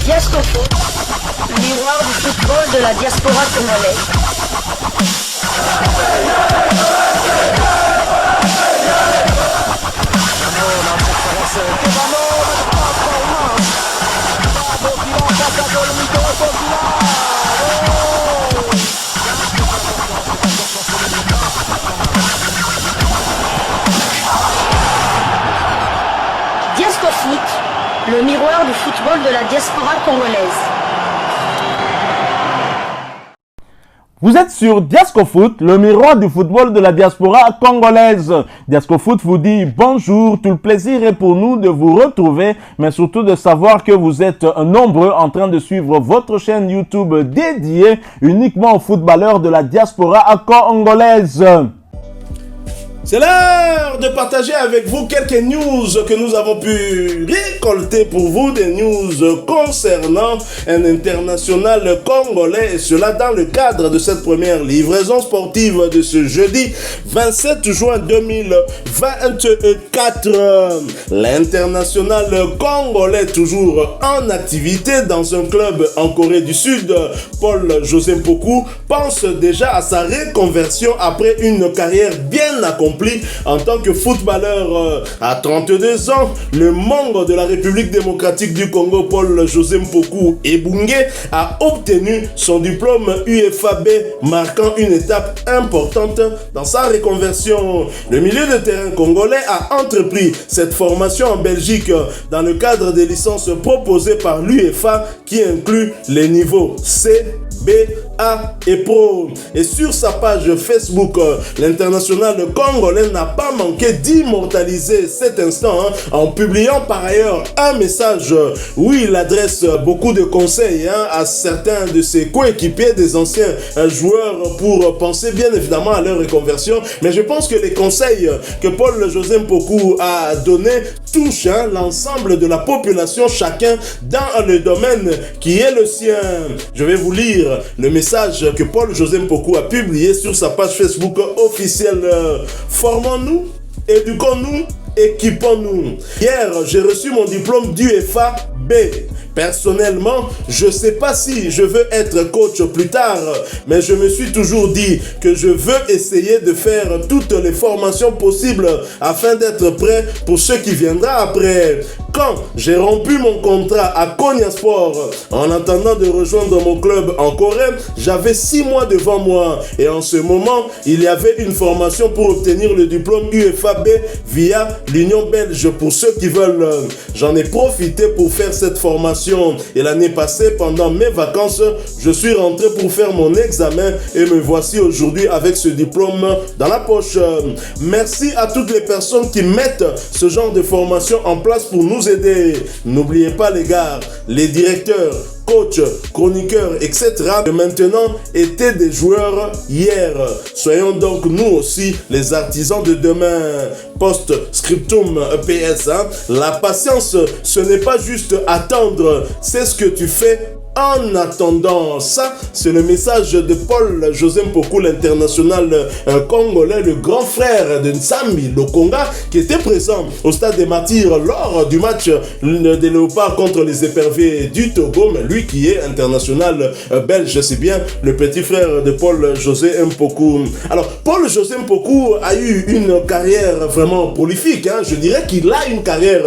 Diascofoot, le miroir du football de la diaspora congolaise. Diascofoot, le miroir du football de la diaspora congolaise. Vous êtes sur Diascofoot, le miroir du football de la diaspora congolaise. Diascofoot vous dit bonjour, tout le plaisir est pour nous de vous retrouver, mais surtout de savoir que vous êtes nombreux en train de suivre votre chaîne YouTube dédiée uniquement aux footballeurs de la diaspora congolaise. C'est l'heure de partager avec vous quelques news que nous avons pu récolter pour vous, des news concernant un international congolais, et cela dans le cadre de cette première livraison sportive de ce jeudi 27 juin 2024. L'international congolais toujours en activité dans un club en Corée du Sud, Paul José Mpoku, pense déjà à sa reconversion après une carrière bien accomplie en tant que footballeur. À 32 ans, le membre de la République démocratique du Congo, Paul José Mpoku Ebungé, a obtenu son diplôme UFAB, marquant une étape importante dans sa reconversion. Le milieu de terrain congolais a entrepris cette formation en Belgique dans le cadre des licences proposées par l'UEFA qui inclut les niveaux C, B, A et Pro. Et sur sa page Facebook, l'international congolais n'a pas manqué d'immortaliser cet instant en publiant par ailleurs un message où il adresse beaucoup de conseils à certains de ses coéquipiers, des anciens joueurs, pour penser bien évidemment à leur reconversion. Mais je pense que les conseils que Paul José Mpoku a donnés touchent l'ensemble de la population, chacun dans le domaine qui est le sien. Je vais vous lire le message que Paul José Mpoku a publié sur sa page Facebook officielle. Formons-nous, éduquons-nous, équipons-nous. Hier, j'ai reçu mon diplôme d'UEFA B. Personnellement, je ne sais pas si je veux être coach plus tard, mais je me suis toujours dit que je veux essayer de faire toutes les formations possibles afin d'être prêt pour ce qui viendra après. Quand j'ai rompu mon contrat à Konya Sport, en attendant de rejoindre mon club en Corée, j'avais 6 mois devant moi. Et en ce moment, il y avait une formation pour obtenir le diplôme UFAB via l'Union belge pour ceux qui veulent. J'en ai profité pour faire cette formation. Et l'année passée, pendant mes vacances, je suis rentré pour faire mon examen et me voici aujourd'hui avec ce diplôme dans la poche. Merci à toutes les personnes qui mettent ce genre de formation en place pour nous aider. N'oubliez pas les gars, les directeurs, coach, chroniqueurs, etc. de maintenant étaient des joueurs hier. Soyons donc nous aussi les artisans de demain. Post-scriptum PS. La patience, ce n'est pas juste attendre, c'est ce que tu fais en attendant. Ça, c'est le message de Paul José Mpoku, l'international congolais, le grand frère de Nsambi Lokonga, qui était présent au stade des Martyrs lors du match des Léopards contre les Éperviers du Togo, mais lui qui est international belge, c'est bien le petit frère de Paul José Mpoku. Alors, Paul José Mpoku a eu une carrière vraiment prolifique. Je dirais qu'il a une carrière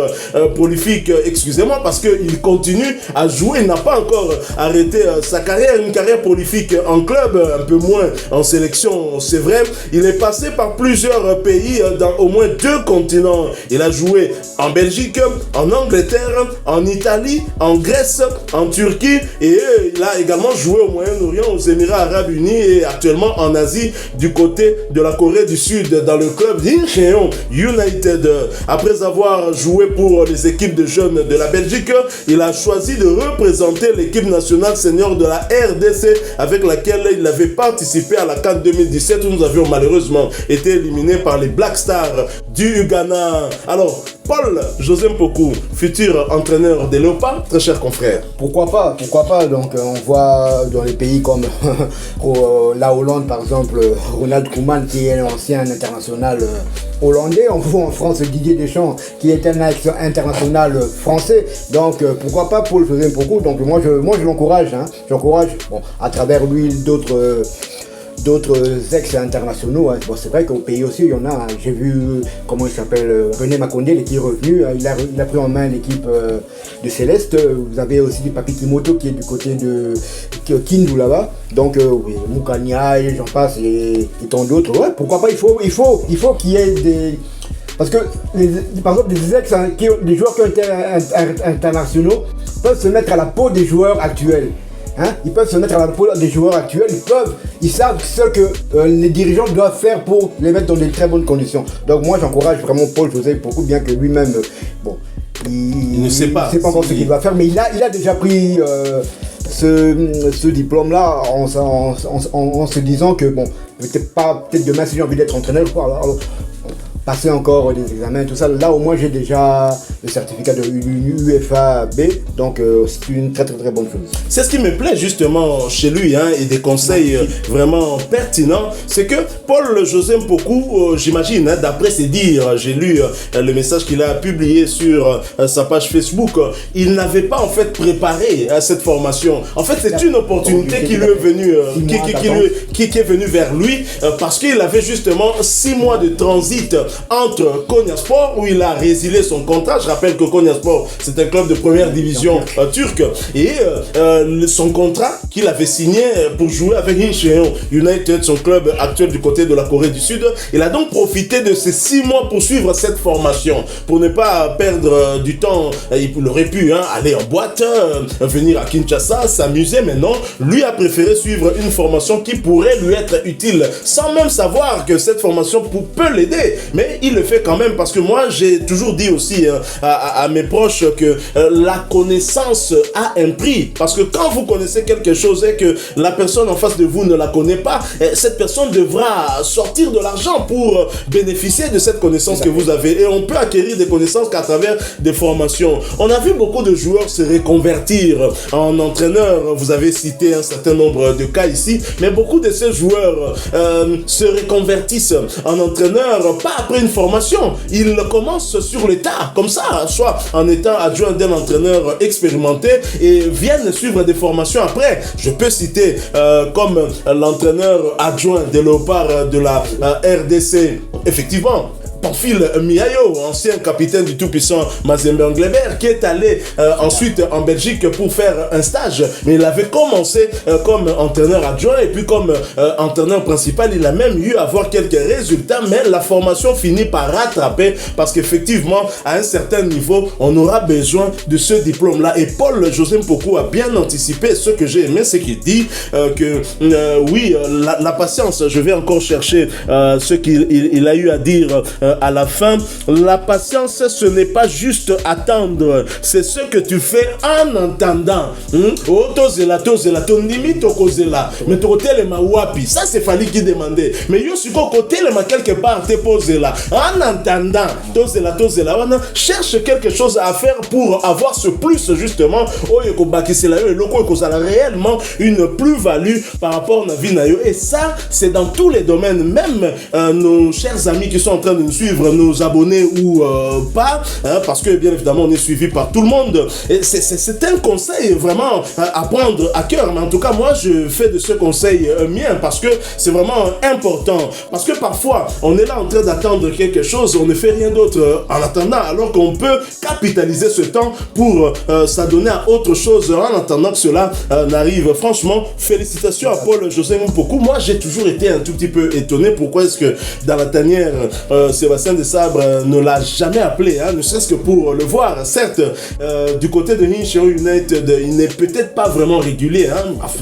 prolifique, excusez-moi, parce qu'il continue à jouer, il n'a pas encore arrêté sa carrière, une carrière prolifique en club, un peu moins en sélection, c'est vrai. Il est passé par plusieurs pays dans au moins 2 continents. Il a joué en Belgique, en Angleterre, en Italie, en Grèce, en Turquie et il a également joué au Moyen-Orient, aux Émirats Arabes Unis et actuellement en Asie du côté de la Corée du Sud dans le club d'Incheon United. Après avoir joué pour les équipes de jeunes de la Belgique, il a choisi de représenter l'équipe nationale senior de la RDC avec laquelle il avait participé à la CAN 2017 où nous avions malheureusement été éliminés par les Black Stars du Ghana. Alors, Paul José Mpoku, futur entraîneur des Léopards, très cher confrère. Pourquoi pas. Donc on voit dans les pays comme la Hollande par exemple, Ronald Koeman qui est un ancien international hollandais. On voit en France Didier Deschamps qui est un international français. Donc pourquoi pas Paul José Mpoku. Donc moi je l'encourage. J'encourage à travers lui d'autres ex-internationaux. Bon, c'est vrai qu'au pays aussi, il y en a. J'ai vu, comment il s'appelle, René Makondé, qui est revenu. Il a pris en main l'équipe de Céleste. Vous avez aussi du Papi Kimoto qui est du côté de Kindu là-bas. Donc, oui, Moukania et j'en passe et tant d'autres. Ouais, pourquoi pas, il faut qu'il y ait des... Parce que, par exemple, des joueurs qui ont été internationaux peuvent se mettre à la peau des joueurs actuels. Ils peuvent se mettre à la peau des joueurs actuels, ils savent ce que les dirigeants doivent faire pour les mettre dans de très bonnes conditions. Donc moi j'encourage vraiment Paul José Mpoku, bien que lui-même, il ne sait pas encore ce qu'il va faire, mais il a déjà pris ce diplôme-là en se disant que peut-être demain si j'ai envie d'être entraîneur, alors passer encore des examens, tout ça. Là, au moins, j'ai déjà le certificat de UEFA B, donc c'est une très très très bonne chose. C'est ce qui me plaît justement chez lui, et des conseils vraiment pertinents, c'est que Paul José Mpoku, j'imagine, d'après ses dires, j'ai lu le message qu'il a publié sur sa page Facebook, il n'avait pas en fait préparé cette formation. En fait, c'est une opportunité qui lui est venue, qui est venue vers lui, parce qu'il avait justement 6 mois de transit entre Konyaspor où il a résilié son contrat. Je rappelle que Konyaspor c'est un club de première division turque et son contrat qu'il avait signé pour jouer avec Incheon United, son club actuel du côté de la Corée du Sud. Il a donc profité de ces 6 mois pour suivre cette formation, pour ne pas perdre du temps. Il aurait pu aller en boîte, venir à Kinshasa, s'amuser, mais non, lui a préféré suivre une formation qui pourrait lui être utile sans même savoir que cette formation peut l'aider. Mais il le fait quand même parce que moi j'ai toujours dit aussi à mes proches que la connaissance a un prix, parce que quand vous connaissez quelque chose et que la personne en face de vous ne la connaît pas, cette personne devra sortir de l'argent pour bénéficier de cette connaissance que vous avez, et on peut acquérir des connaissances qu'à travers des formations. On a vu beaucoup de joueurs se reconvertir en entraîneurs, vous avez cité un certain nombre de cas ici, mais beaucoup de ces joueurs se reconvertissent en entraîneurs pas après une formation, ils commencent sur le tas, comme ça, soit en étant adjoint d'un entraîneur expérimenté et viennent suivre des formations après. Je peux citer comme l'entraîneur adjoint des Léopards de la RDC, effectivement, Pamphile Miayo, ancien capitaine du tout-puissant Mazembe Englebert, qui est allé ensuite en Belgique pour faire un stage. Mais il avait commencé comme entraîneur adjoint et puis comme entraîneur principal. Il a même eu à avoir quelques résultats, mais la formation finit par rattraper parce qu'effectivement, à un certain niveau, on aura besoin de ce diplôme-là. Et Paul José Mpoku a bien anticipé. Ce que j'ai aimé, c'est qu'il dit que oui, la patience, je vais encore chercher ce qu'il a eu à dire à la fin. La patience, ce n'est pas juste attendre, c'est ce que tu fais en entendant. Ça c'est Fali qui demandait, mais yo suis côté quelque part te poser là en entendant cherche quelque chose à faire pour avoir ce plus justement réellement une plus-value par rapport à vie nayo. Et ça c'est dans tous les domaines, même nos chers amis qui sont en train de nous suivre, nos abonnés ou pas, parce que bien évidemment on est suivi par tout le monde. Et c'est un conseil vraiment à prendre à cœur, mais en tout cas moi je fais de ce conseil mien parce que c'est vraiment important, parce que parfois on est là en train d'attendre quelque chose, on ne fait rien d'autre en attendant, alors qu'on peut capitaliser ce temps pour s'adonner à autre chose en attendant que cela n'arrive. Franchement, félicitations à Paul José Mpoku. Moi j'ai toujours été un tout petit peu étonné pourquoi est-ce que dans la tanière Sébastien Desabre ne l'a jamais appelé, ne serait-ce que pour le voir. Certes, du côté de Incheon United, il n'est peut-être pas vraiment régulier,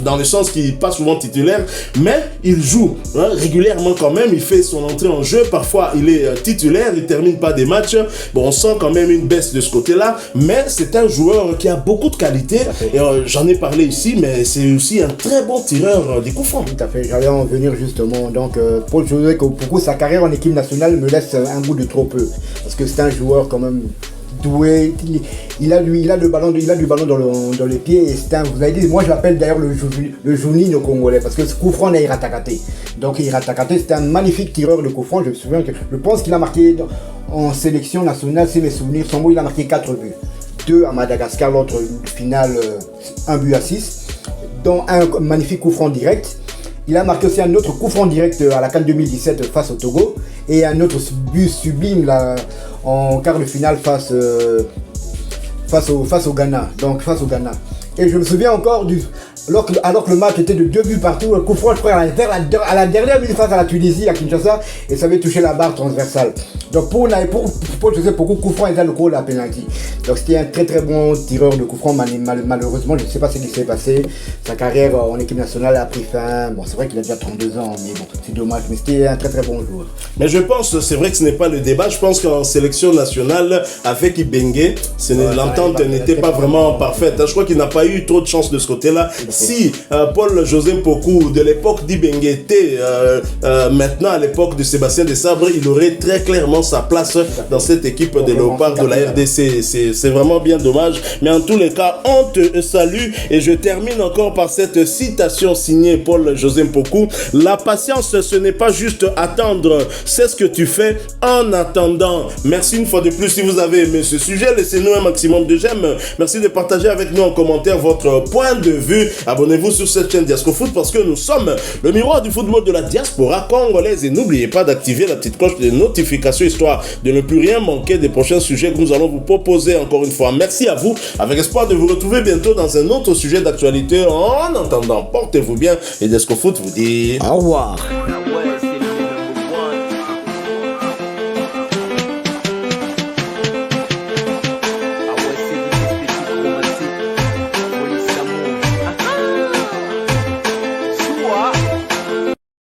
dans le sens qu'il n'est pas souvent titulaire, mais il joue régulièrement quand même, il fait son entrée en jeu, parfois il est titulaire, il ne termine pas des matchs. Bon, on sent quand même une baisse de ce côté-là, mais c'est un joueur qui a beaucoup de qualité, et j'en ai parlé ici, mais c'est aussi un très bon tireur des coups francs. Tout à fait, j'allais en venir justement. Donc, Paul José Mpoku, sa carrière en équipe nationale me laisse reste un bout de trop peu. Parce que c'est un joueur quand même doué, il a du ballon dans les pieds, et vous avez dit, moi je l'appelle d'ailleurs le Juninho congolais, parce que ce coup franc est Iratakate. Donc Iratakate, c'est un magnifique tireur de coup franc. Je pense qu'il a marqué en sélection nationale, si mes souvenirs sont bons, il a marqué 4 buts. 2 à Madagascar, l'autre finale 1 but à 6, dont un magnifique coup franc direct. Il a marqué aussi un autre coup franc direct à la CAN 2017 face au Togo, et un autre but sublime là, en quart de finale face au Ghana. Et je me souviens encore alors que le match était de 2 buts partout, un coup franc, je crois, à la dernière minute face à la Tunisie, à Kinshasa, et ça avait touché la barre transversale. Donc pour Joseph Pokou, coup franc était le goal à penalty. Donc c'était un très très bon tireur de coup franc. Malheureusement, je ne sais pas ce qui s'est passé. Sa carrière en équipe nationale a pris fin. Bon, c'est vrai qu'il a déjà 32 ans, mais bon, c'est dommage. Mais c'était un très très bon joueur. Mais je pense, c'est vrai que ce n'est pas le débat. Je pense qu'en sélection nationale, avec Ibenge, l'entente n'était pas vraiment parfaite. Je crois qu'il n'a pas eu trop de chance de ce côté-là. Si Paul-José Pokou de l'époque d'Ibenge était maintenant à l'époque de Sébastien Desabre, il aurait très clairement sa place dans cette équipe de Léopard de la RDC. C'est vraiment bien dommage. Mais en tous les cas, on te salue. Et je termine encore par cette citation signée Paul-José Pokou. La patience, ce n'est pas juste attendre. C'est ce que tu fais en attendant. Merci une fois de plus. Si vous avez aimé ce sujet, laissez-nous un maximum de j'aime. Merci de partager avec nous en commentaire votre point de vue. Abonnez-vous sur cette chaîne Diasco Foot parce que nous sommes le miroir du football de la diaspora congolaise. Et n'oubliez pas d'activer la petite cloche de notification histoire de ne plus rien manquer des prochains sujets que nous allons vous proposer encore une fois. Merci à vous, avec espoir de vous retrouver bientôt dans un autre sujet d'actualité. En attendant, portez-vous bien et Diasco Foot vous dit au revoir.